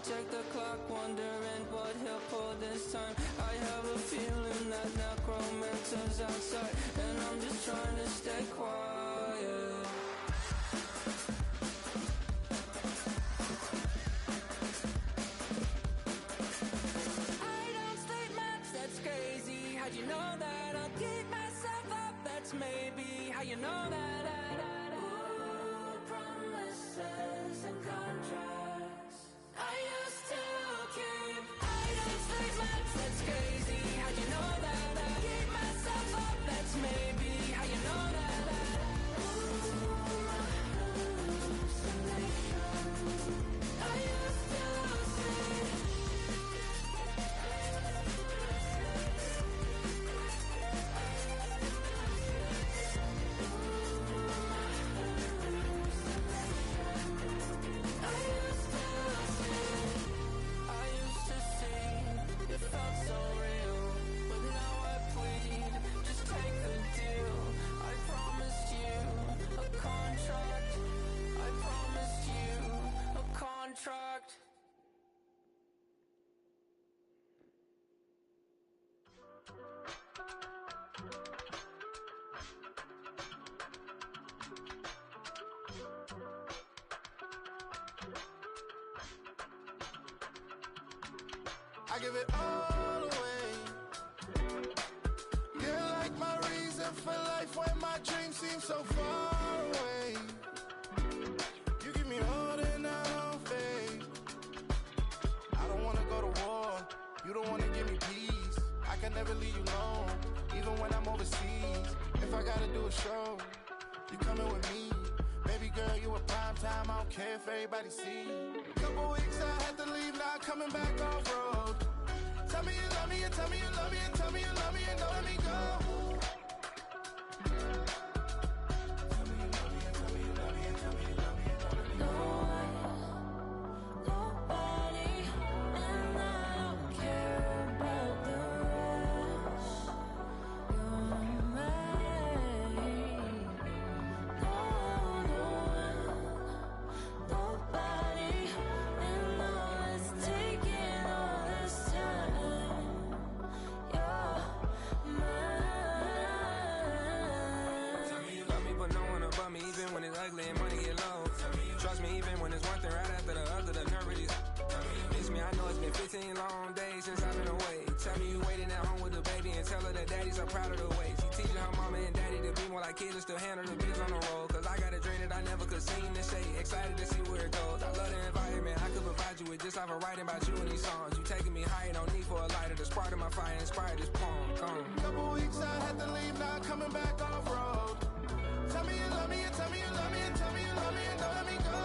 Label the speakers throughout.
Speaker 1: check the clock, wondering what he'll pull this time. I have a feeling that necromancer's outside, and I'm just trying to stay quiet. I don't sleep much, that's crazy. How'd you know that? I'll keep myself up, that's maybe how you know that. Ooh, promises and contracts I used to keep. I don't sleep much, that's crazy. How'd you know that? I keep myself up, that's maybe how you know that. Ooh, hallucination I used to see. Contract.
Speaker 2: I give it all away. You're like my reason for life when my dreams seem so far away. You give me more than I don't fade. I don't wanna go to war. You don't wanna give me peace. I can never leave you alone, even when I'm overseas. If I gotta do a show, you coming with me. Baby girl, you a prime time. I don't care if everybody see. Couple weeks I had to leave, now coming back off road. Tell me you love me, and tell me you love me, and tell me you love me, and don't let me go.
Speaker 1: Long days since I've been away. Tell me you waiting at home with the baby and tell her that daddy's so proud of the way. She teaching her mama and daddy to be more like kids and still handle the beats on the road. Cause I got a dream that I never could sing to say. Excited to see where it goes. I love the environment I could provide you with just off of writing about you in these songs. You taking me higher, no need for a lighter. The spark of my fire inspired this poem. Couple weeks I had to leave, now coming back off road. Tell me you love me, and tell me you love me, and tell me you love me, and don't let me go.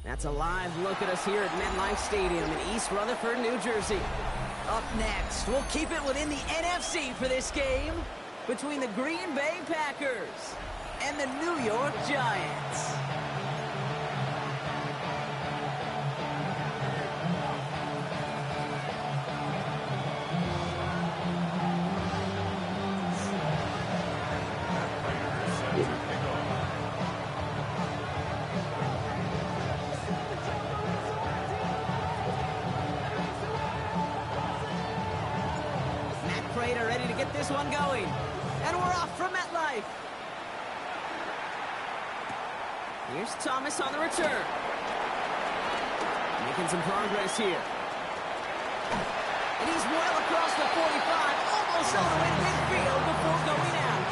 Speaker 3: That's a live look at us here at MetLife Stadium in East Rutherford, New Jersey. Up next, we'll keep it within the NFC for this game between the Green Bay Packers and the New York Giants. Ready to get this one going. And we're off from MetLife. Here's Thomas on the return. Making some progress here. And he's well across the 45, almost all the way to midfield before going out.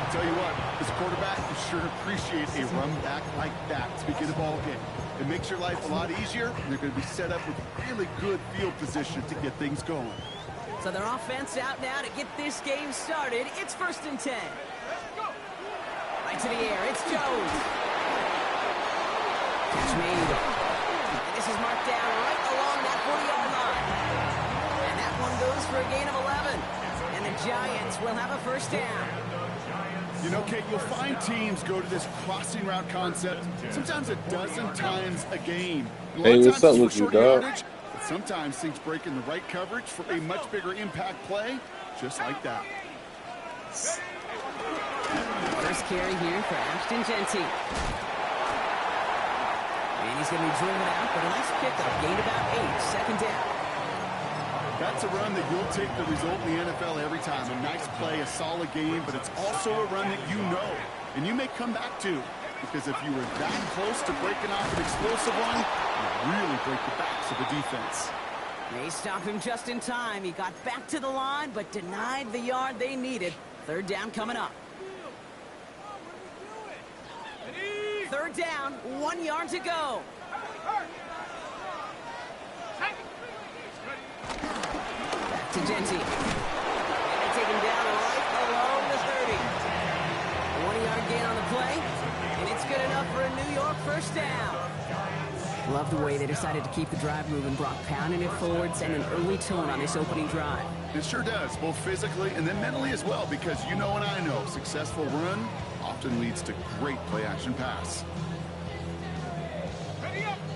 Speaker 4: I'll tell you what, this quarterback is sure to appreciate a run back like that to begin a ball game. It makes your life a lot easier. You're going to be set up with really good field position to get things going.
Speaker 3: So their offense out now to get this game started. It's 1st and 10. Right to the air. It's Jones. Catch made. And this is marked down right along that 40-yard line. And that one goes for a gain of 11. And the Giants will have a first down.
Speaker 4: You know, Kate, you'll find teams go to this crossing route concept sometimes a dozen times a game. A lot of times it's for short yardage, but sometimes things break in the right coverage for a much bigger impact play, just like that.
Speaker 3: First carry here for Ashton Genty. And he's going to be driven out, but a nice pickup. Gained about 8, second down.
Speaker 4: That's a run that you'll take the result in the NFL every time. A nice play, a solid game, but it's also a run that you know and you may come back to, because if you were that close to breaking off an explosive one, you really break the backs of the defense.
Speaker 3: They stopped him just in time. He got back to the line, but denied the yard they needed. Third down coming up. Third down, 1 yard to go. Back to Genty. And they take him down right along the 30. 1-yard gain on the play, and it's good enough for a New York first down. Love the way they decided to keep the drive moving. Brock pounding it forward, setting an early tone on this opening drive.
Speaker 4: It sure does, both physically and then mentally as well, because you know and I know successful run often leads to great play-action pass.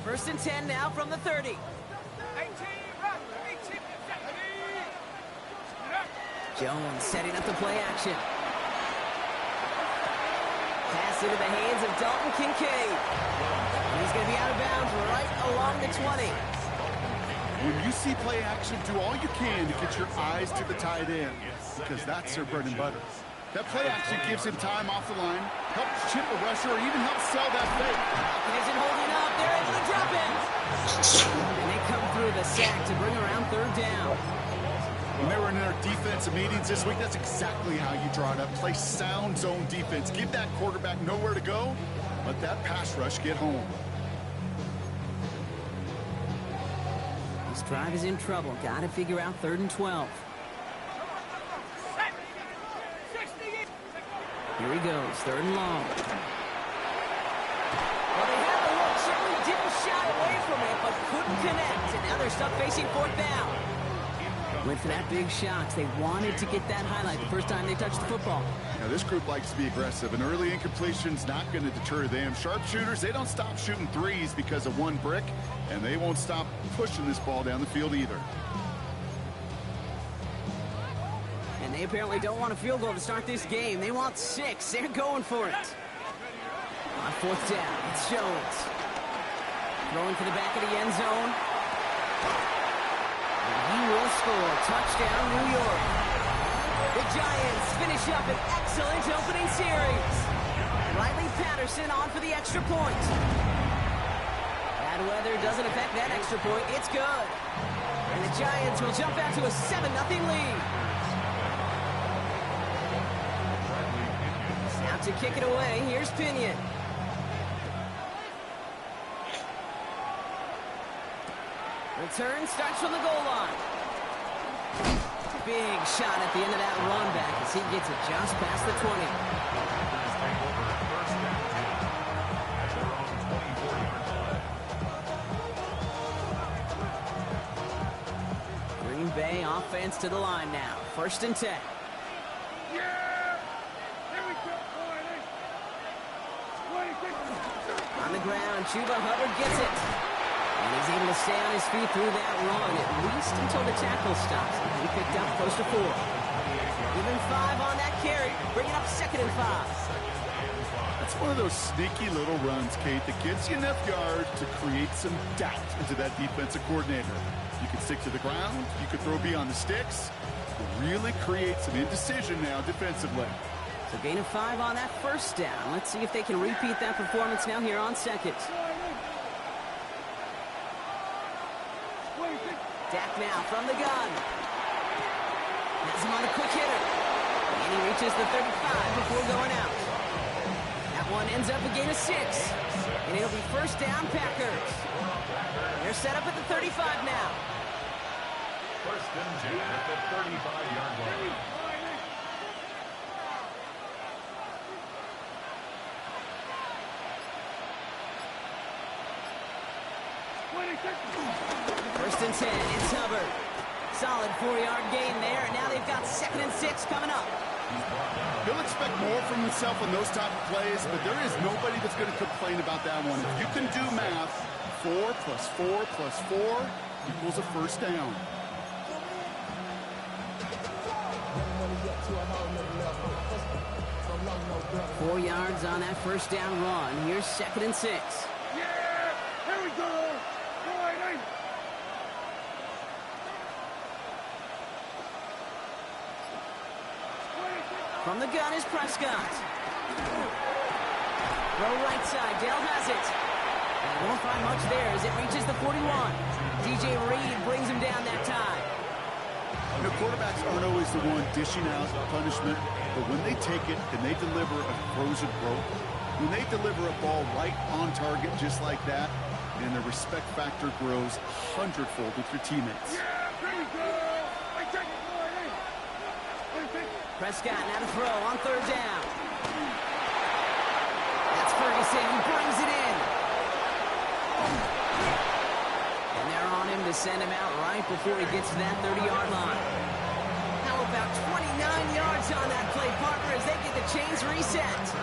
Speaker 3: First and 10 now from the 30. Jones setting up the play action. Pass into the hands of Dalton Kincaid. And he's going to be out of bounds right along the 20.
Speaker 4: When you see play action, do all you can to get your eyes to the tight end, because that's their bread and butter. That play action gives him time off the line, helps chip a rusher, or even helps sell that fake.
Speaker 3: He isn't holding up. They're able to drop him. And they come through the sack to bring around third down.
Speaker 4: When they were in their defensive meetings this week, that's exactly how you draw it up. Play sound zone defense. Give that quarterback nowhere to go. Let that pass rush get home.
Speaker 3: This drive is in trouble. Got to figure out 3rd and 12. Here he goes, 3rd and long. Well, they had the look. Certainly didn't shy away from it, but couldn't connect. And now they're stuck facing 4th down. Went for that big shot. They wanted to get that highlight the first time they touched the football.
Speaker 4: Now, this group likes to be aggressive. An early incompletion's not going to deter them. Sharpshooters, they don't stop shooting threes because of one brick, and they won't stop pushing this ball down the field either.
Speaker 3: And they apparently don't want a field goal to start this game. They want 6. They're going for it. On 4th down, it's Jones. Throwing to the back of the end zone. And he will score. Touchdown, New York. The Giants finish up an excellent opening series. Riley Patterson on for the extra point. Bad weather doesn't affect that extra point. It's good. And the Giants will jump out to a 7-0 lead. Out to kick it away, here's Pinion. Return starts from the goal line. Big shot at the end of that run back as he gets it just past the 20. Green Bay offense to the line now. 1st and 10. On the ground, Chuba Hubbard gets it. And he's able to stay on his feet through that run, at least until the tackle stops. He picked up close to 4. Even 5 on that carry, bringing up 2nd and 5.
Speaker 4: That's one of those sneaky little runs, Kate, that gives you enough yards to create some doubt into that defensive coordinator. You can stick to the ground, you can throw beyond the sticks, really create some indecision now defensively.
Speaker 3: So gain of 5 on that 1st down. Let's see if they can repeat that performance now here on 2nd. Dak now from the gun. Has him on a quick hitter. And he reaches the 35 before going out. That one ends up a gain of 6. And it'll be 1st down Packers. They're set up at the 35 now.
Speaker 5: 1st and 10 at the 35-yard line.
Speaker 3: First and 10, it's Hubbard. Solid 4-yard gain there, and now they've got 2nd and 6 coming up.
Speaker 4: He'll expect more from himself on those type of plays, but there is nobody that's going to complain about that one. If you can do math, 4 plus 4 plus 4 equals a first down.
Speaker 3: Four yards on that first down run. Here's 2nd and 6.
Speaker 6: Yeah! Here we go!
Speaker 3: From the gun is Prescott. Throw right side. Dell has it. And won't find much there as it reaches the 41. DJ Reed brings him down that time.
Speaker 4: You know, quarterbacks aren't always the one dishing out punishment, but when they take it and they deliver a frozen rope, when they deliver a ball right on target just like that, and the respect factor grows 100-fold with your teammates.
Speaker 6: Yeah, here we go!
Speaker 3: Prescott now to throw on 3rd down. That's Ferguson who brings it in. And they're on him to send him out right before he gets to that 30-yard line. How about 29 yards on that play, partner, as they get the chains reset.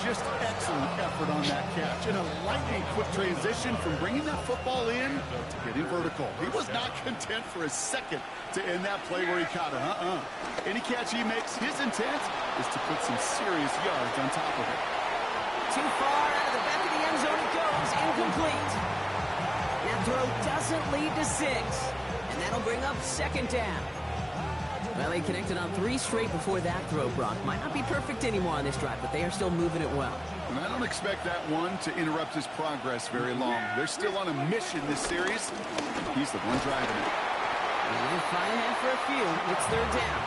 Speaker 4: Just excellent effort on that catch. And a lightning quick transition from bringing that football in to getting vertical. He was not content for a second to end that play where he caught it. Any catch he makes, his intent is to put some serious yards on top of it.
Speaker 3: Too far out of the back of the end zone it goes. Incomplete. That throw doesn't lead to 6. And that'll bring up 2nd down. Well, they connected on 3 straight before that throw, Brock. Might not be perfect anymore on this drive, but they are still moving it well.
Speaker 4: And I don't expect that one to interrupt his progress very long. They're still on a mission this series. He's the one driving it.
Speaker 3: And fight ahead for a few. It's 3rd down.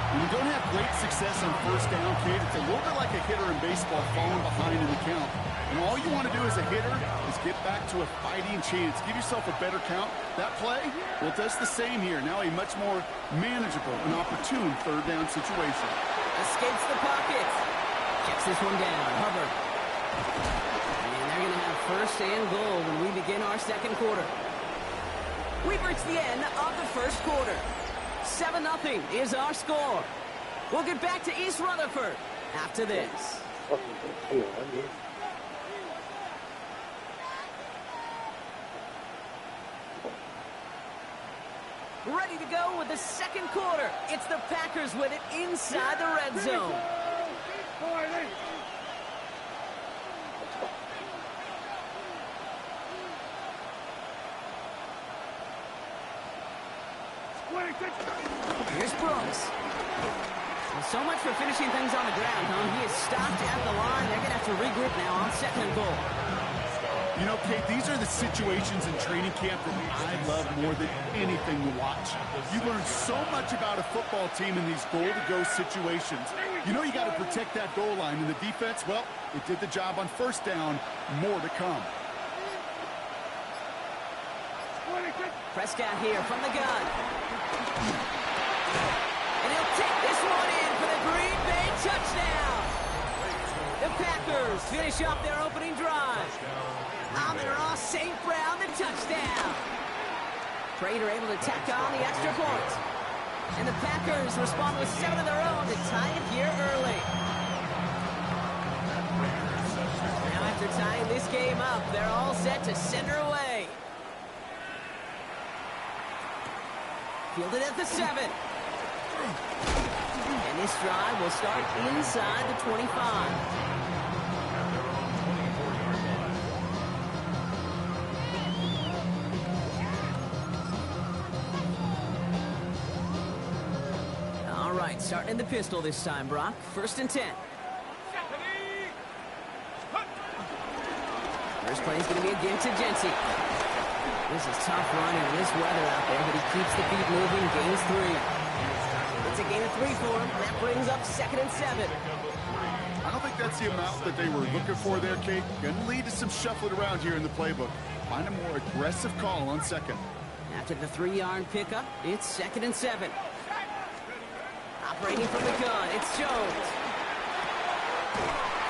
Speaker 4: When you don't have great success on 1st down, Kate, it's a little bit like a hitter in baseball falling behind in the count. And all you want to do as a hitter is get back to a fighting chance. Give yourself a better count. That play, well, it does the same here. Now a much more manageable and opportune 3rd down situation.
Speaker 3: Escapes the pocket. Checks this one down. Hubbard. And they're going to have 1st and goal when we begin our 2nd quarter. We've reached the end of the 1st quarter. 7-0 is our score. We'll get back to East Rutherford after this. Ready to go with the 2nd quarter. It's the Packers with it inside the red zone. Here's Brooks. Well, so much for finishing things on the ground, huh? He is stopped at the line. They're going to have to regroup now on 2nd and goal.
Speaker 4: You know, Kate, these are the situations in training camp that I love more than anything to watch. You learn so much about a football team in these goal-to-go situations. You know you got to protect that goal line, and the defense, well, it did the job on 1st down. More to come.
Speaker 3: Prescott here from the gun. And he'll take this one in for the Green Bay touchdown. The Packers finish off their opening drive. Amon-Ra St. Brown, the touchdown. Prater able to tack on the extra point. And the Packers respond with 7 of their own to tie it here early. Now after tying this game up, they're all set to send her away. Fielded at the 7. And this drive will start inside the 25. All right, starting in the pistol this time, Brock. 1st and 10. First play is going to be against Agency. This is tough running in this weather out there, but he keeps the feet moving, gains 3. It's a gain of 3 for him. That brings up 2nd and 7.
Speaker 4: I don't think that's the amount that they were looking for there, Kate. Going to lead to some shuffling around here in the playbook. Find a more aggressive call on 2nd.
Speaker 3: After the 3-yard pickup, it's 2nd and 7. Operating from the gun, it's Jones.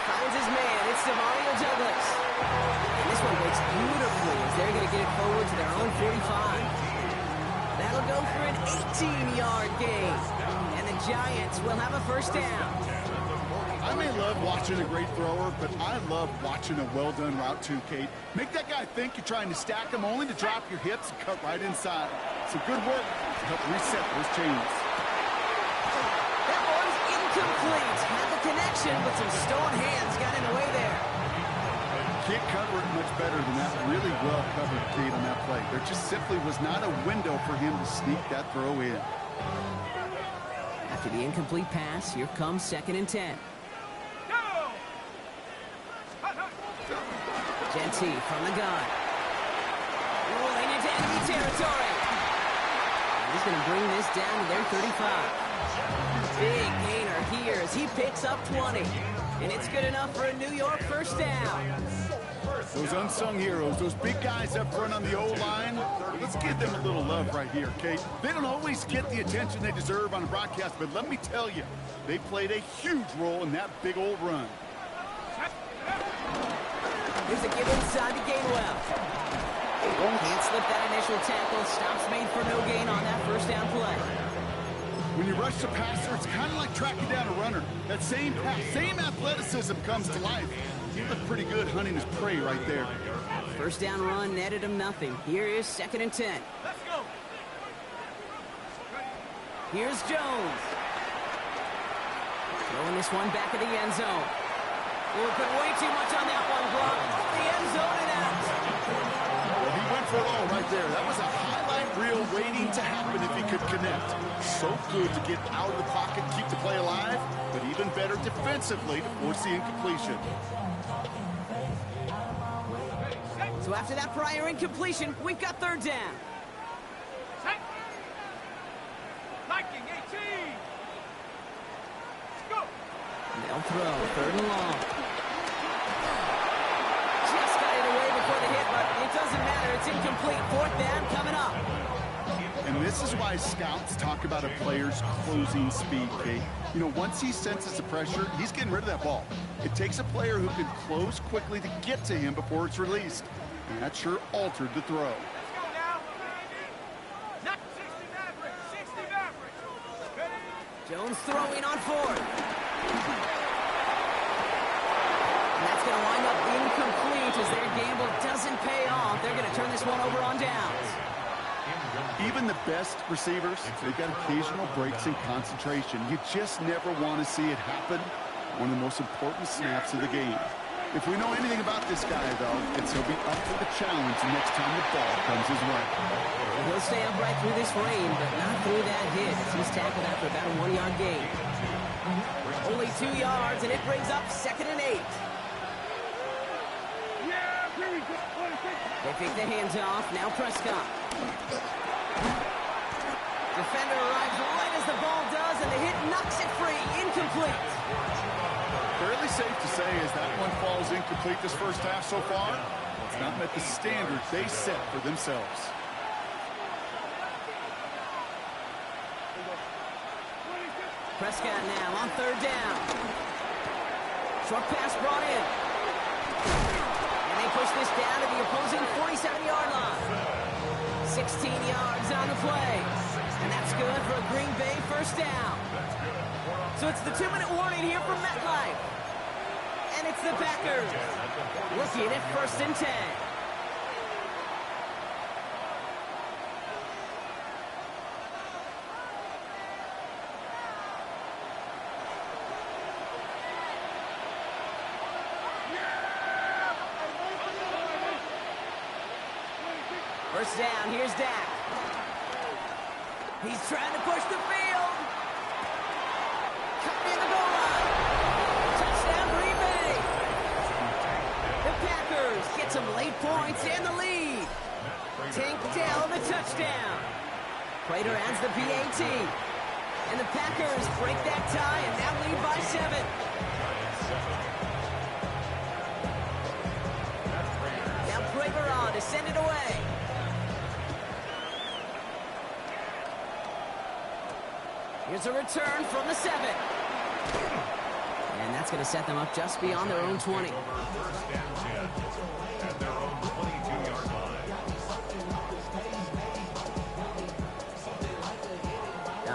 Speaker 3: Finds his man, it's Demario Douglas. And this one breaks beautifully as they're going to get it forward to their own 45. That'll go for an 18-yard gain. And the Giants will have a first down.
Speaker 4: I may love watching a great thrower, but I love watching a well-done route too, Kate. Make that guy think you're trying to stack him only to drop your hips and cut right inside. Some good work to help reset those chains.
Speaker 3: That one's incomplete. Had the connection, but some stone hands got in the way there.
Speaker 4: Can't cover it much better than that. Really well covered, Kate, on that play. There just simply was not a window for him to sneak that throw in.
Speaker 3: After the incomplete pass, here comes 2nd and 10. Genty from the gun. Rolling into enemy territory. He's going to bring this down to their 35. Big gainer here as he picks up 20. And it's good enough for a New York first down.
Speaker 4: Those unsung heroes, those big guys up front on the O-line, let's give them a little love right here, Kate. They don't always get the attention they deserve on a broadcast, but let me tell you, they played a huge role in that big old run.
Speaker 3: Here's a give inside to Gainwell. Can't slip that initial tackle. Stops made for no gain on that first down play.
Speaker 4: When you rush the passer, it's kind of like tracking down a runner. That same pass, same athleticism comes to life. He looked pretty good hunting his prey right there.
Speaker 3: First down run netted him nothing. Here is 2nd and 10.
Speaker 6: Let's go.
Speaker 3: Here's Jones. Throwing this one back of the end zone. Oh, put way too much on that one, Brock. Off the end zone and out.
Speaker 4: Well, he went for it all right there. That was a highlight reel waiting to happen if he could connect. So good to get out of the pocket, keep the play alive, but even better defensively to force the incompletion.
Speaker 3: So after that prior incompletion, we've got 3rd down.
Speaker 6: Set. Liking 18. Let's go.
Speaker 3: They'll throw 3rd and long. Just got it away before the hit, but it doesn't matter. It's incomplete. 4th down coming up.
Speaker 4: And this is why scouts talk about a player's closing speed, Kate. You know, once he senses the pressure, he's getting rid of that ball. It takes a player who can close quickly to get to him before it's released. And that sure altered the throw.
Speaker 6: Let's go now. Not 60 Mavericks. 60 Mavericks. Ready?
Speaker 3: Jones throwing on 4th. And that's going to wind up incomplete as their gamble doesn't pay off. They're going to turn this one over on downs.
Speaker 4: Even the best receivers, they've got occasional breaks in concentration. You just never want to see it happen. One of the most important snaps of the game. If we know anything about this guy, though, it's he'll be up for the challenge the next time the ball comes his way.
Speaker 3: He'll stay upright through this rain, but not through that hit. He's tackled after about a 1-yard gain. Only 2 yards, and it brings up 2nd and 8.
Speaker 6: Yeah, here we go.
Speaker 3: They take the hands off. Now Prescott. Defender arrives right as the ball does, and the hit knocks it free. Incomplete.
Speaker 4: Fairly safe to say as that one falls incomplete this first half so far, it's not met the standards they set for themselves.
Speaker 3: Prescott now on 3rd down. Short pass brought in. And they push this down to the opposing 47-yard line. 16 yards on the play. And that's good for a Green Bay first down. So it's the 2-minute warning here from MetLife. And it's the Packers looking at 1st and 10. First down, here's Dak. He's trying to push the field. Cut in the goal line. Touchdown, Green Bay. The Packers get some late points and the lead. Tank Dell the touchdown. Prater adds the PAT. And the Packers break that tie and now lead by 7. Now Prater on to send it away. Here's a return from the 7. And that's going to set them up just beyond their own 20.
Speaker 5: First and 10 at their own 22-yard line.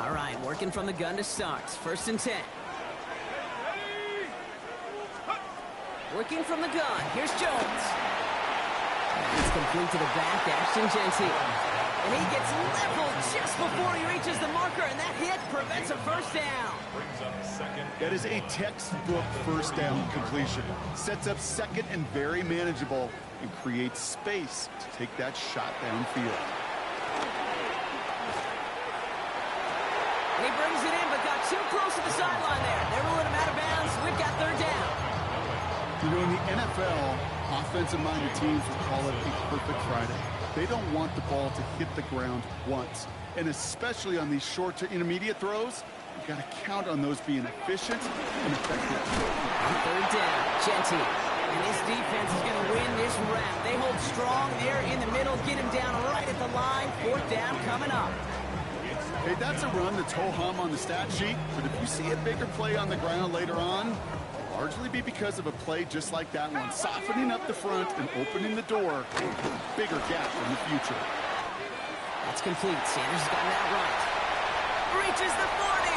Speaker 3: All right, working from the gun to start. 1st and 10. Working from the gun. Here's Jones. It's complete to the back, Ashton Genty. And he gets leveled just before he reaches the marker, and that hit prevents a first down.
Speaker 4: That is a textbook first down completion. Sets up 2nd and very manageable and creates space to take that shot downfield.
Speaker 3: And he brings it in, but got too close to the sideline there. They're ruling him out of bounds. We've got 3rd down.
Speaker 4: You know, in the NFL, offensive-minded teams will call it a perfect Friday. They don't want the ball to hit the ground once. And especially on these short to intermediate throws, you've got to count on those being efficient and effective.
Speaker 3: On 3rd down, Genty. And this defense is going to win this round. They hold strong there in the middle, get him down right at the line. 4th down coming up.
Speaker 4: Hey, that's a run that's ho-hum on the stat sheet, but if you see a bigger play on the ground later on, largely be because of a play just like that one, softening up the front and opening the door, bigger gap in the future.
Speaker 3: That's complete. Sanders has gotten that right. Reaches the 40.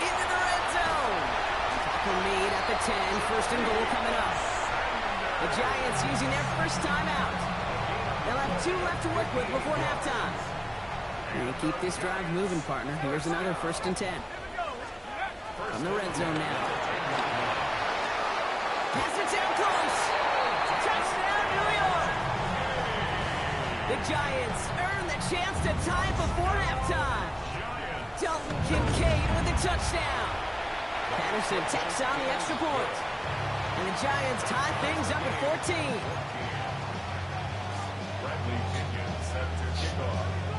Speaker 3: Into the red zone. Tackle made at the 10. 1st and goal coming up. The Giants using their first timeout. They'll have 2 left to work with before halftime. And to keep this drive moving, partner, here's another 1st and 10. From the red zone now. Pass it down close. Touchdown, New York. The Giants earn the chance to tie before halftime. Dalton Kincaid with a touchdown. Patterson takes on the extra point. And the Giants tie things up at 14.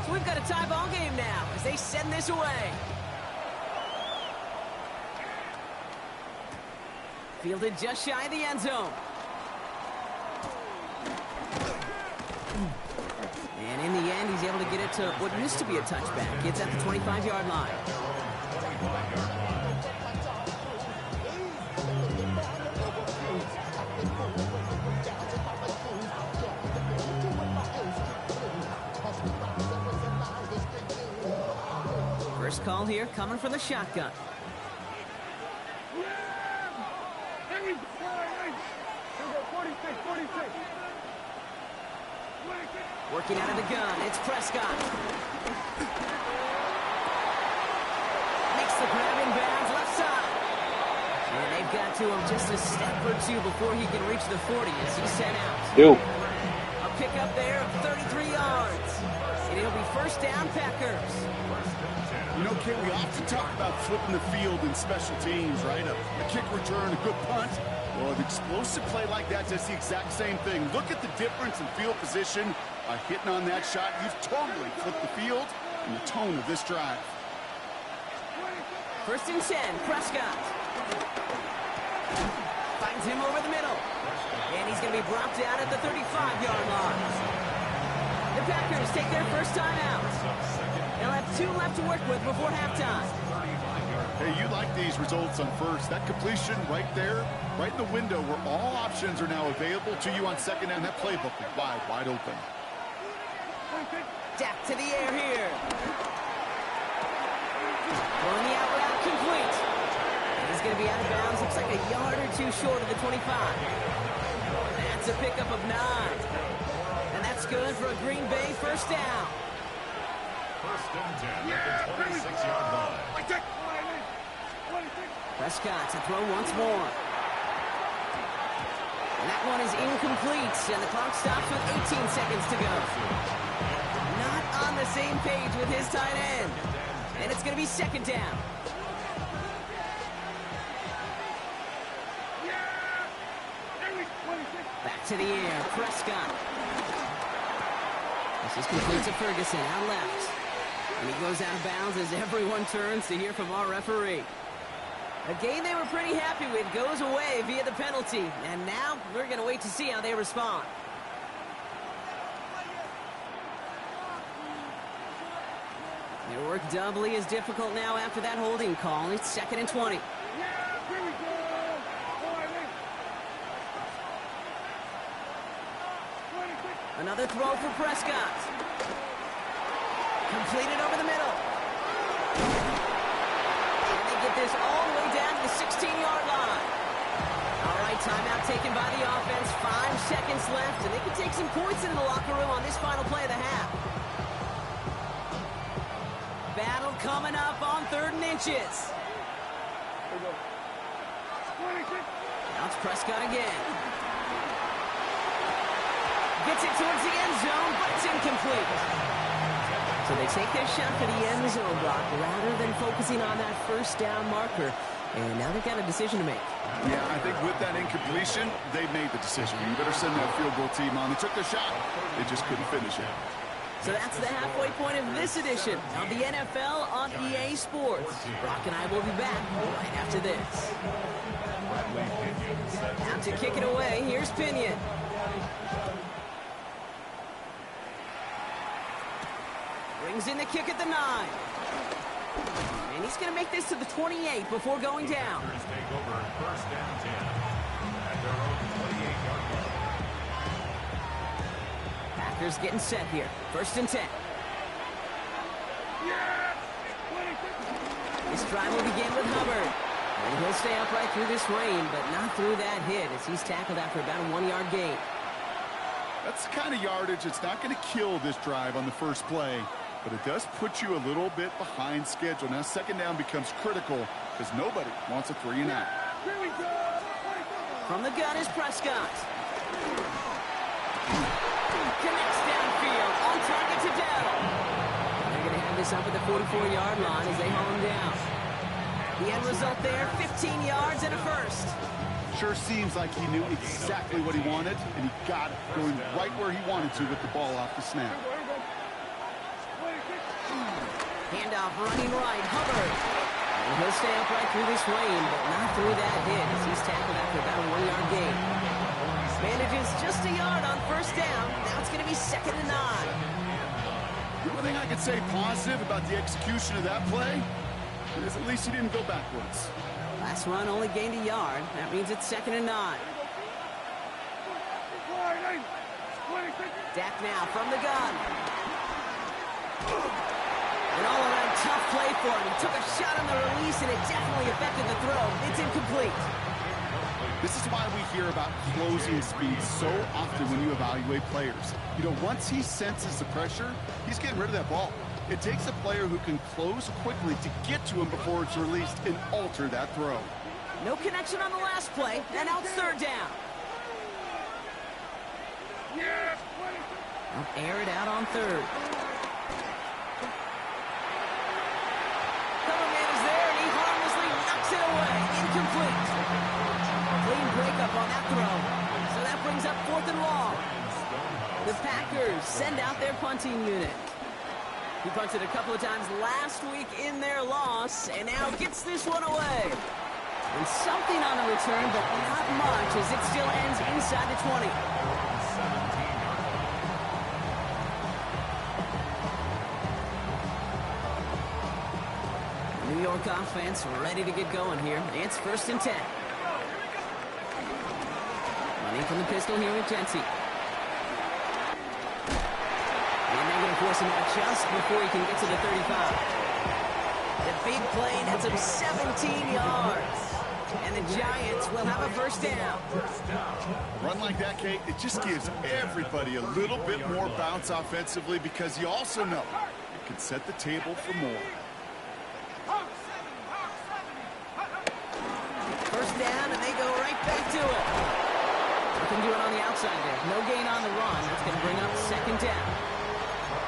Speaker 3: So we've got a tie ball game now as they send this away. Fielded just shy of the end zone. And in the end, he's able to get it to what used to be a touchback. It's at the 25-yard line. First call here coming from the shotgun. Working out of the gun, it's Prescott. Makes the grab in bounds, left side. And they've got to him just a step or two before he can reach the 40 as he's sent out. A pickup there of 33 yards. And it'll be 1st down, Packers.
Speaker 4: You know, Kate, we often talk about flipping the field in special teams, right? A kick return, a good punt. Well, an explosive play like that does the exact same thing. Look at the difference in field position. By hitting on that shot, you've totally flipped the field and the tone of this drive.
Speaker 3: 1st and 10, Prescott. Finds him over the middle. And he's going to be brought down at the 35-yard line. The Packers take their first time out. They'll have 2 left to work with before halftime.
Speaker 4: Hey, you like these results on first. That completion right there, right in the window where all options are now available to you on 2nd down. That playbook is wide open.
Speaker 3: Dak to the air here. Throwing the out route complete. And he's going to be out of bounds. Looks like a yard or 2 short of the 25. That's a pickup of 9. And that's good for a Green Bay first down.
Speaker 5: 1st and 10 at the 26-yard line.
Speaker 3: Prescott to throw once more. And that one is incomplete, and the clock stops with 18 seconds to go. Not on the same page with his tight end. And it's going to be 2nd down. Back to the air, Prescott. This is complete to Ferguson, out left. And he goes out of bounds as everyone turns to hear from our referee. A game they were pretty happy with goes away via the penalty. And now we're going to wait to see how they respond. Their work doubly as difficult now after that holding call. It's 2nd and 20. Another throw for Prescott. Completed over the middle. this all the way down to the 16-yard line. All right, timeout taken by the offense. 5 seconds left, and they can take some points into the locker room on this final play of the half. Battle coming up on 3rd and inches. Now it's Prescott again. Gets it towards the end zone, but it's incomplete. So they take their shot for the end zone block rather than focusing on that first down marker. And now they've got a decision to make.
Speaker 4: Yeah, I think with that incompletion, they made the decision. You better send that field goal team on. They took their shot. They just couldn't finish it.
Speaker 3: So that's the halfway point of this edition of the NFL on EA Sports. Brock and I will be back right after this. Now to kick it away, here's Pinion. Brings in the kick at the 9. And he's going to make this to the 28 before going down.
Speaker 5: Take over 1st and 10 at their own 28-yard line.
Speaker 3: Packers getting set here. 1st and 10. This drive will begin with Hubbard. And he'll stay upright through this rain, but not through that hit as he's tackled after about a 1-yard gain.
Speaker 4: That's the kind of yardage that's not going to kill this drive on the first play, but it does put you a little bit behind schedule. Now 2nd down becomes critical because nobody wants a 3 and out.
Speaker 3: From the gun is Prescott. Connects downfield, on target to Dell. They're going to have this up at the 44-yard line as they haul him down. The end result there, 15 yards and a first.
Speaker 4: Sure seems like he knew exactly what he wanted, and he got it, going right where he wanted to with the ball off the snap.
Speaker 3: Handoff running right, Hubbard. And he'll stay upright through this rain, but not through that hit as he's tackled after about a 1-yard gain. Manages just a yard on 1st down. Now it's going to be 2nd and 9.
Speaker 4: The only thing I could say positive about the execution of that play is at least he didn't go backwards.
Speaker 3: Last run only gained a yard. That means it's 2nd and 9. Dak now from the gun. An all-around tough play for him. He took a shot on the release, and it definitely affected the throw. It's incomplete.
Speaker 4: This is why we hear about closing speed so often when you evaluate players. You know, once he senses the pressure, he's getting rid of that ball. It takes a player who can close quickly to get to him before it's released and alter that throw.
Speaker 3: No connection on the last play, and now it's 3rd down. I'll air it out on 3rd. Cover man is there, and he harmlessly knocks it away. Incomplete. Clean breakup on that throw. So that brings up 4th and long. The Packers send out their punting unit. He punted a couple of times last week in their loss, and now gets this one away. And something on the return, but not much, as it still ends inside the 20. New York offense ready to get going here. It's 1st and 10. Running from the pistol here with Jency. And they're going to force him out just before he can get to the 35. The big play nets him 17 yards. And the Giants will have a 1st down.
Speaker 4: A run like that, Kate, it just gives everybody a little bit more bounce offensively because you also know it can set the table for more.
Speaker 3: 1st down, and they go right back to it. They can do it on the outside there. No gain on the run. That's going to bring up 2nd down.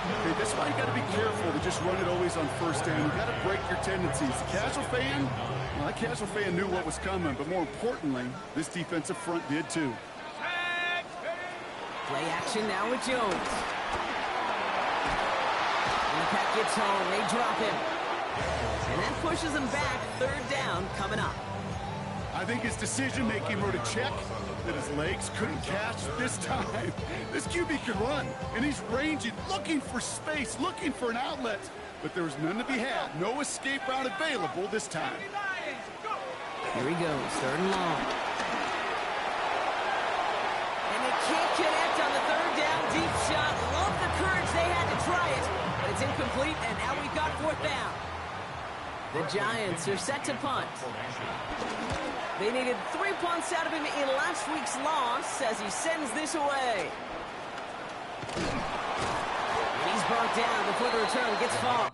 Speaker 4: Okay, that's why you got to be careful to just run it always on 1st down. You got to break your tendencies. The casual fan, well, that casual fan knew what was coming, but more importantly, this defensive front did too.
Speaker 3: Play action now with Jones. And the pack gets home. They drop him. And that pushes him back. 3rd down coming up.
Speaker 4: I think his decision-making wrote a check that his legs couldn't catch this time. This QB can run, and he's ranging, looking for space, looking for an outlet. But there was none to be had. No escape route available this time.
Speaker 3: Here he goes, 3rd and long. And they can't connect on the 3rd down deep shot. Love the courage they had to try it, but it's incomplete, and now we've got 4th down. The Giants are set to punt. They needed 3 punts out of him in last week's loss as he sends this away. And he's brought down before the return gets far.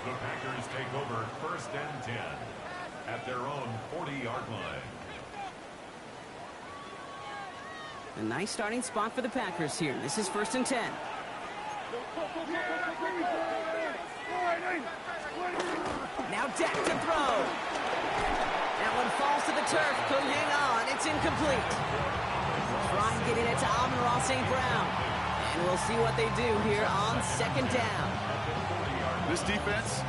Speaker 5: The Packers take over 1st and 10 at their own 40-yard line.
Speaker 3: A nice starting spot for the Packers here. This is 1st and 10. Now Dak to throw. That one falls to the turf. Couldn't hang on. It's incomplete. Trying to get it to Amon-Ra St. Brown. And we'll see what they do here on 2nd down.
Speaker 4: This defense,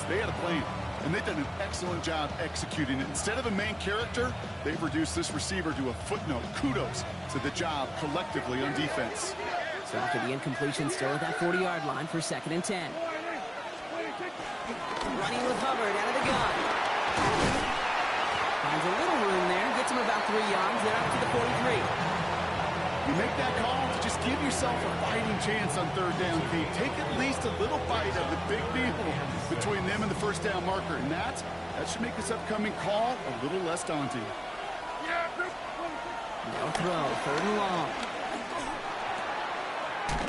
Speaker 4: they had a plan, and they've done an excellent job executing it. Instead of a main character, they've reduced this receiver to a footnote. Kudos to the job collectively on defense.
Speaker 3: So after the incompletion, still at that 40-yard line for 2nd and 10. Running with Hubbard out of the gun. Finds a little room there, gets him about 3 yards. They're up to the 43.
Speaker 4: You make that call to just give yourself a fighting chance on 3rd down, Pete. Take at least a little bite of the big deal between them and the 1st down marker. And that should make this upcoming call a little less daunting.
Speaker 3: No throw, 3rd and long.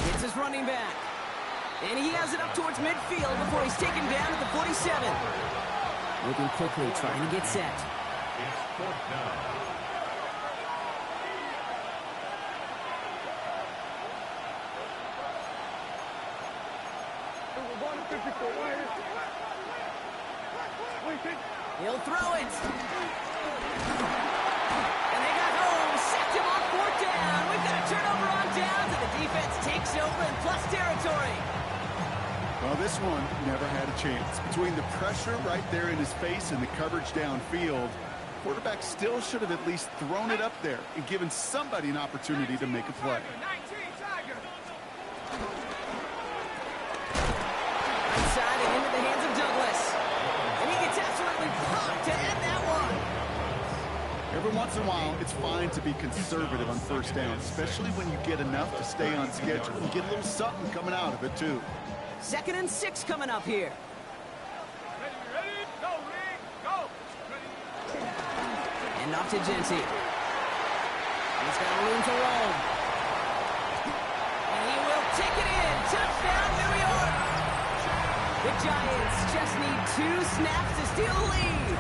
Speaker 3: Gets his running back. And he has it up towards midfield before he's taken down at the 47. Moving quickly, trying to get set.
Speaker 5: It's 4th down.
Speaker 3: He'll throw it. And they got home. Sacked him on 4th down. We've got a turnover on downs, and the defense takes over in plus territory.
Speaker 4: Well, this one never had a chance. Between the pressure right there in his face and the coverage downfield, quarterback still should have at least thrown it up there and given somebody an opportunity to make a play.
Speaker 3: Inside and into the hands of Douglas. And he gets absolutely popped to end that one.
Speaker 4: Every once in a while, it's fine to be conservative on 1st down, especially when you get enough to stay on schedule and get a little something coming out of it, too.
Speaker 3: 2nd and 6 coming up here.
Speaker 6: Ready, go, Lee, go.
Speaker 3: And off to Genty. He's got room to roam. And he will take it in. Touchdown, New York. The Giants just need 2 snaps to steal the lead.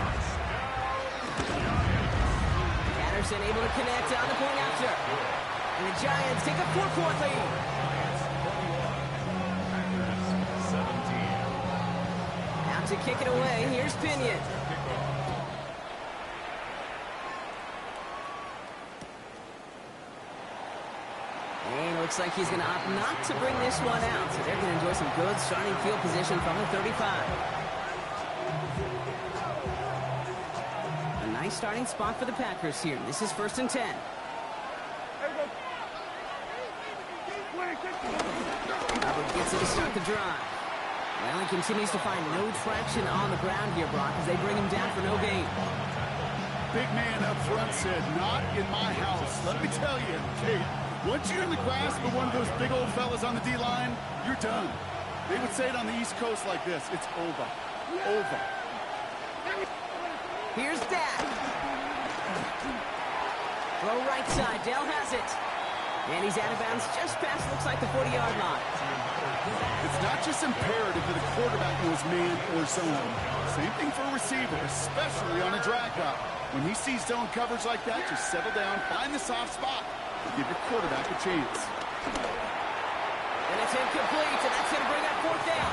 Speaker 3: Patterson able to connect on the point after. And the Giants take a 4-point lead. Now to kick it away, here's Pinion. And looks like he's going to opt not to bring this one out, so they're going to enjoy some good starting field position from the 35. A nice starting spot for the Packers here. This is 1st and 10. Albert gets it to start the drive. Well, he continues to find no traction on the ground here, Brock, as they bring him down for no gain.
Speaker 4: Big man up front said, not in my house. Let me tell you, Kate, once you're in the grasp of one of those big old fellas on the D-line, you're done. They would say it on the East Coast like this, it's over. Over.
Speaker 3: Here's Dak. Throw right side, Dell has it. And he's out of bounds just past, looks like the 40-yard line.
Speaker 4: It's not just imperative that a quarterback knows man or zone. Same thing for a receiver, especially on a drag route. When he sees zone coverage like that, just settle down, find the soft spot, and give your quarterback a chance.
Speaker 3: And it's incomplete, and that's going to bring up 4th down.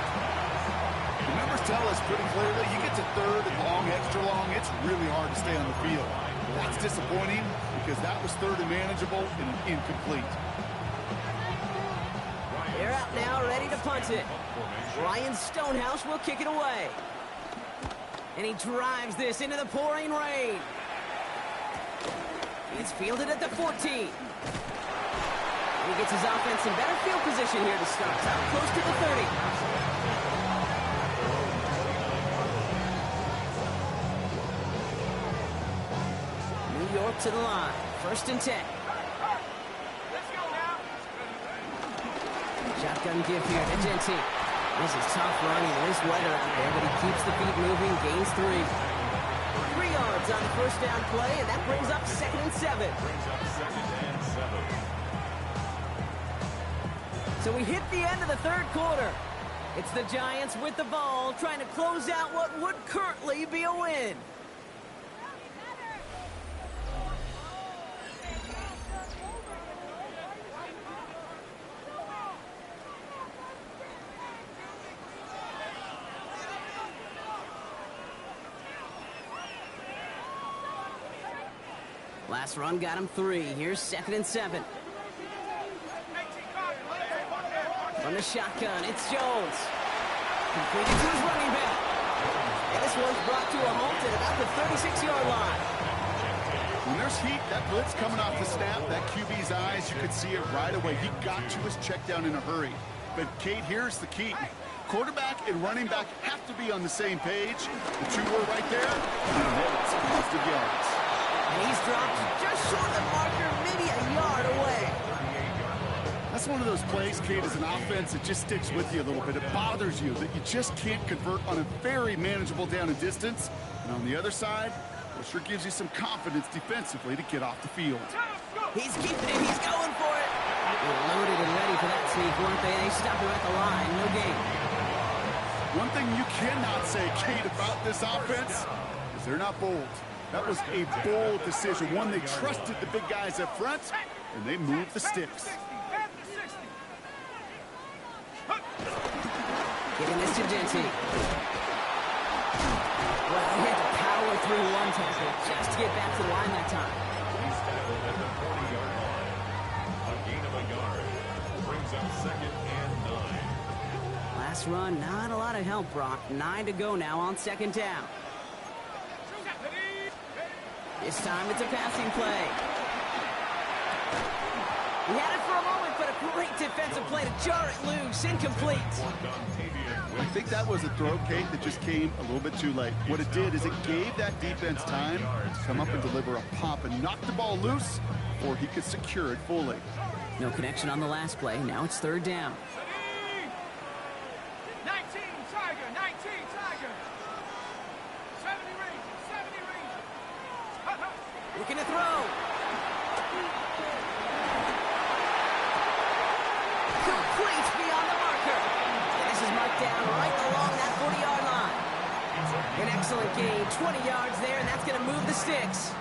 Speaker 4: The numbers tell us pretty clearly, you get to 3rd and long, extra long, it's really hard to stay on the field. That's disappointing because that was 3rd and manageable and incomplete.
Speaker 3: They're out now, ready to punt it. Ryan Stonehouse will kick it away. And he drives this into the pouring rain. It's fielded at the 14. He gets his offense in better field position here to start. Out close to the 30. New York to the line. 1st and 10.
Speaker 6: Let's go now.
Speaker 3: Shotgun give here to Genty. This is tough running. There's weather out there, but he keeps the feet moving, gains 3. 3 yards on the 1st down play, and that brings up 2nd and 7. So we hit the end of the 3rd quarter. It's the Giants with the ball, trying to close out what would currently be a win. Last run got him 3. Here's 2nd and 7. From the shotgun, it's Jones. Completed to his running back. And this one's brought to a halt at about the 36-yard line.
Speaker 4: When there's heat, that blitz coming off the snap, that QB's eyes, you could see it right away. He got to his check down in a hurry. But, Kate, here's the key. Quarterback and running back have to be on the same page. The 2 were right there, and that's positive yards.
Speaker 3: And he's dropped just short of the marker, maybe a yard away.
Speaker 4: That's one of those plays, Kate, as an offense that just sticks with you a little bit. It bothers you that you just can't convert on a very manageable down and distance. And on the other side, it sure gives you some confidence defensively to get off the field.
Speaker 3: He's keeping it. He's going for it. They're loaded and ready for that sneak, weren't they? They stop him at the line. No gain.
Speaker 4: One thing you cannot say, Kate, about this offense is they're not bold. That was a bold decision, one they trusted the big guys up front, and they moved the sticks.
Speaker 3: Giving this to Genty. Well, he had to power through one tackle just to get back to the line that time.
Speaker 5: He's tackled at the 40-yard line. A gain of a yard brings up 2nd and 9.
Speaker 3: Last run, not a lot of help, Brock. 9 to go now on 2nd down. This time it's a passing play. He had it for a moment, but a great defensive play to jar it loose. Incomplete.
Speaker 4: I think that was a throw, Kate, that just came a little bit too late. What it did is it gave that defense time to come up and deliver a pop and knock the ball loose before he could secure it fully.
Speaker 3: No connection on the last play. Now it's 3rd down.
Speaker 6: 19 Tiger, 19 Tiger. 70 Rangers, 70 Rangers.
Speaker 3: Looking to throw. Complete beyond the marker. And this is marked down right along that 40-yard line. An excellent gain, 20 yards there, and that's going to move the sticks.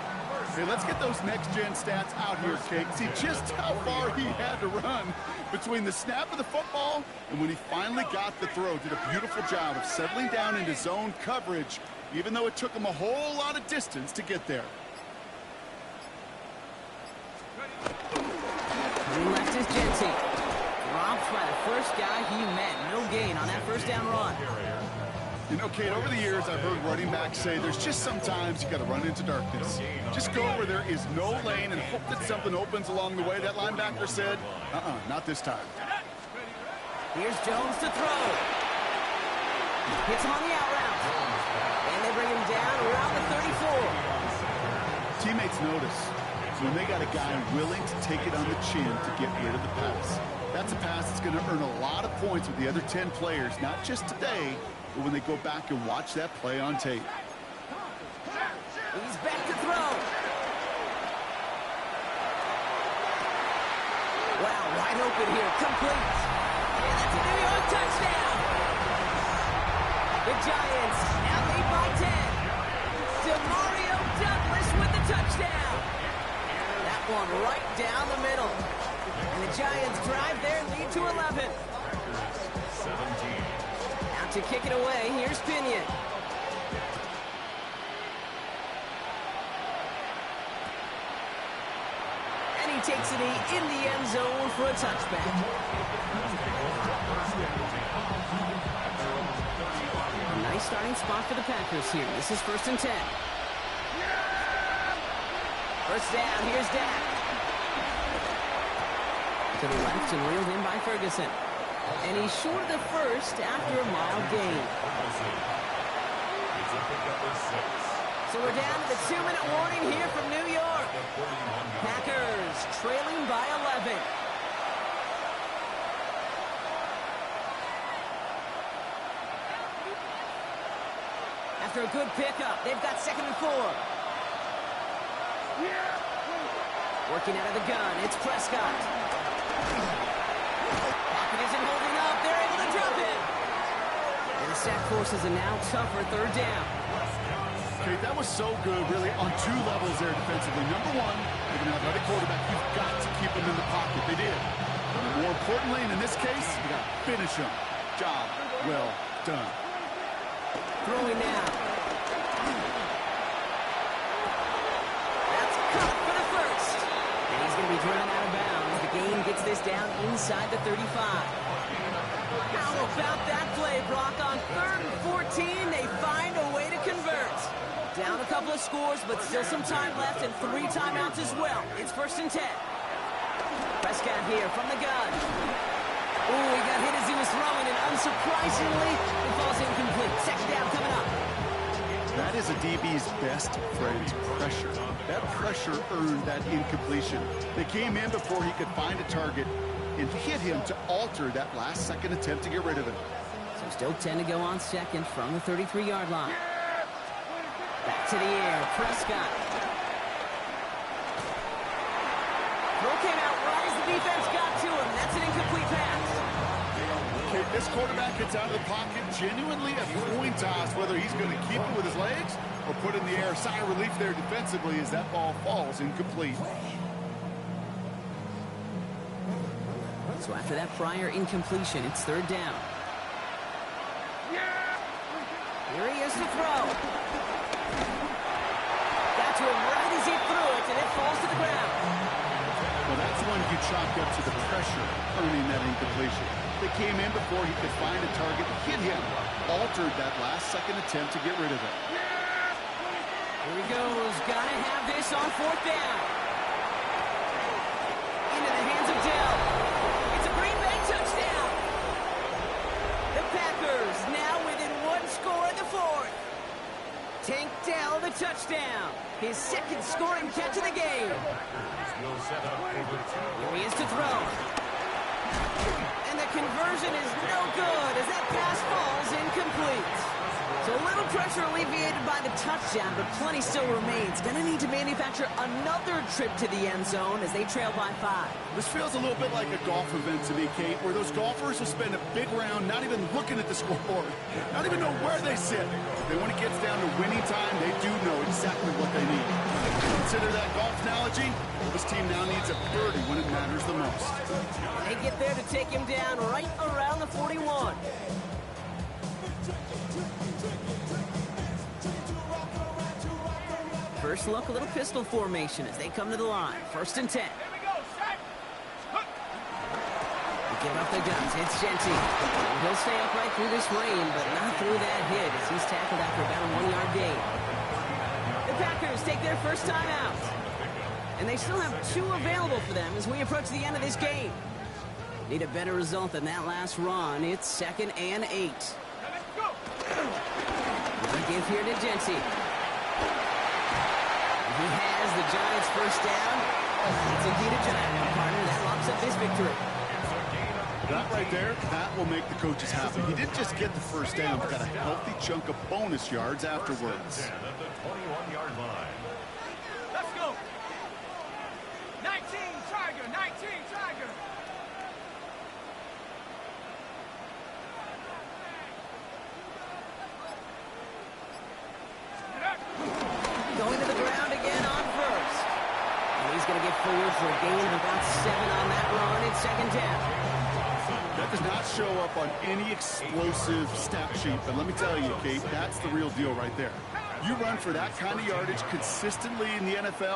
Speaker 4: Hey, let's get those next-gen stats out here, Kate. See just how far he had to run between the snap of the football and when he finally got the throw. Did a beautiful job of settling down into zone coverage, even though it took him a whole lot of distance to get there.
Speaker 3: Coming left is Genty. Dropped by the first guy he met. No gain on that first down run.
Speaker 4: You know, Kate, over the years, I've heard running backs say there's just sometimes you got to run into darkness. Just go where there is no lane and hope that something opens along the way. That linebacker said, not this time.
Speaker 3: Here's Jones to throw. Hits him on the out route. And they bring him down around the 34.
Speaker 4: Teammates notice when they got a guy willing to take it on the chin to get rid of the pass. That's a pass that's going to earn a lot of points with the other 10 players, not just today, but when they go back and watch that play on tape.
Speaker 3: He's back to throw. Wow, wide open here, complete. And that's a New York touchdown. The Giants now lead by 10. Demario Douglas with the touchdown. That one right down the middle. And the Giants drive their lead to 11.
Speaker 5: 17.
Speaker 3: Out to kick it away, here's Pinion. And he takes it in the end zone for a touchback. A nice starting spot for the Packers here. This is 1st and 10. First down, here's Dak. To the left and reeled in by Ferguson. And he's short of the first after a mild gain. So we're down to the 2-minute warning here from New York. Packers trailing by 11. After a good pickup, they've got 2nd and 4. Working out of the gun, it's Prescott. Pocket isn't holding up. They're able to drop it. And the sack forces a now tougher 3rd down.
Speaker 4: Okay, that was so good, really, on 2 levels there defensively. Number one, with an athletic quarterback, you've got to keep him in the pocket. They did. But more importantly, and in this case, you got to finish him. Job well done.
Speaker 3: Throwing now. That's cut for the first. And he's going to be driven out of bounds. The gain gets this down inside the 35. How about that play, Brock? On 3rd and 14, they find a way to convert. Down a couple of scores, but still some time left and 3 timeouts as well. It's 1st and 10. Prescott here from the gun. Ooh, he got hit as he was throwing, and unsurprisingly, it falls incomplete. 2nd down coming up.
Speaker 4: That is a DB's best friend, pressure. That pressure earned that incompletion. They came in before he could find a target and hit him to alter that last-second attempt to get rid of him.
Speaker 3: So still 10 to go on 2nd from the 33-yard line. Back to the air, Prescott. Throw came out right as the defense got to him. That's an incomplete pass.
Speaker 4: Okay, this quarterback gets out of the pocket, genuinely a coin toss whether he's going to keep it with his legs or put it in the air. Sigh of relief there defensively as that ball falls incomplete.
Speaker 3: So after that prior incompletion, it's 3rd down. Here he is to throw. Got to him right as he threw it, and it falls to the ground.
Speaker 4: Well, that's one you chalk up to the pressure earning that incompletion. They came in before he could find a target, hit him, altered that last-second attempt to get rid of it.
Speaker 3: Here he goes. Gotta have this on 4th down. Into the hands of Dell. It's a Green Bay touchdown. The Packers now within 1 score in the 4th. Tank Dell the touchdown. His 2nd scoring catch of the game. Here he is to throw. And the conversion is no good as that pass falls incomplete. So a little pressure alleviated by the touchdown, but plenty still remains. Gonna need to manufacture another trip to the end zone as they trail by 5.
Speaker 4: This feels a little bit like a golf event to me, Kate, where those golfers will spend a big round not even looking at the scoreboard, not even know where they sit. Then when it gets down to winning time, they do know exactly what they need. Consider that golf analogy. This team now needs a birdie when it matters the most.
Speaker 3: They get there to take him down right around the 41. First look, a little pistol formation as they come to the line. 1st and 10. Give up the guns. It's Genty. He'll stay upright through this rain, but not through that hit as he's tackled after about a 1-yard gain. The Packers take their first time out. And they still have 2 available for them as we approach the end of this game. Need a better result than that last run. It's 2nd and 8. Give here to Genty. He has the Giants' first down. It's indeed a giant, partner. That locks up this victory.
Speaker 4: That right there, that will make the coaches happy. He didn't just get the first down, but got a healthy chunk of bonus yards afterwards.
Speaker 5: At the 21-yard line.
Speaker 6: Let's go. 19 Tiger, 19 Tiger.
Speaker 3: Going to the ground again on first. And he's going to get forward for a gain of about 7 on that run. It's 2nd down.
Speaker 4: That does not show up on any explosive stat sheet, but let me tell you, Kate, that's the real deal right there. You run for that kind of yardage consistently in the NFL,